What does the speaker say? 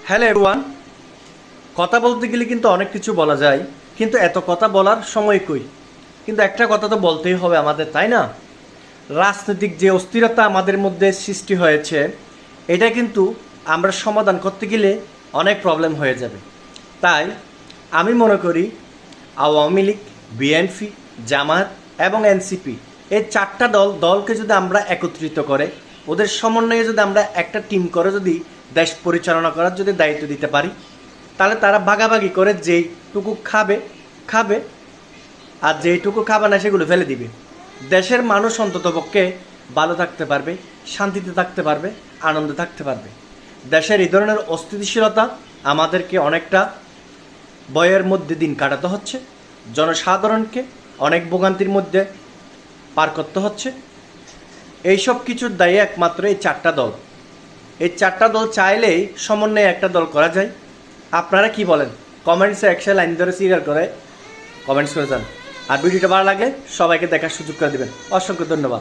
Hello everyone. কথা বলতে গেলে কিন্তু অনেক কিছু বলা যায়, কিন্তু এত কথা বলার সময় কই। কিন্তু একটা কথা তো বলতেই হবে আমাদের, তাই না? রাজনৈতিক যে অস্থিরতা আমাদের মধ্যে সৃষ্টি হয়েছে, এটা কিন্তু আমরা সমাধান করতে গেলে অনেক প্রবলেম হয়ে যাবে। তাই আমি মনে করি আওয়ামী লীগ, বিএনপি, জামায়াত এবং এনসিপি, এই চারটা দলকে যদি আমরা একত্রিত করে, ওদের সমন্বয়ে যদি আমরা একটা টিম করে যদি দেশ পরিচালনা করার যদি দায়িত্ব দিতে পারি, তাহলে তারা ভাগাভাগি করে যেইটুকু খাবে খাবে, আর যেইটুকু খাবে না সেগুলো ফেলে দিবে। দেশের মানুষ অন্ততপক্ষে ভালো থাকতে পারবে, শান্তিতে থাকতে পারবে, আনন্দে থাকতে পারবে। দেশের এই ধরনের অস্থিতিশীলতা আমাদেরকে অনেকটা ভয়ের মধ্যে দিন কাটাতে হচ্ছে, জনসাধারণকে অনেক ভোগান্তির মধ্যে পার করতে হচ্ছে। এইসব কিছুর দায়ী একমাত্র এই চারটা দল। এই চারটা দল চাইলেই সমন্বয়ে একটা দল করা যায়। আপনারা কি বলেন? কমেন্টসে একশো লাইন ধরে সিরিয়াল করে কমেন্টস করে যান। আর ভিডিওটা ভালো লাগলে সবাইকে দেখার সুযোগ করে দেবেন। অসংখ্য ধন্যবাদ।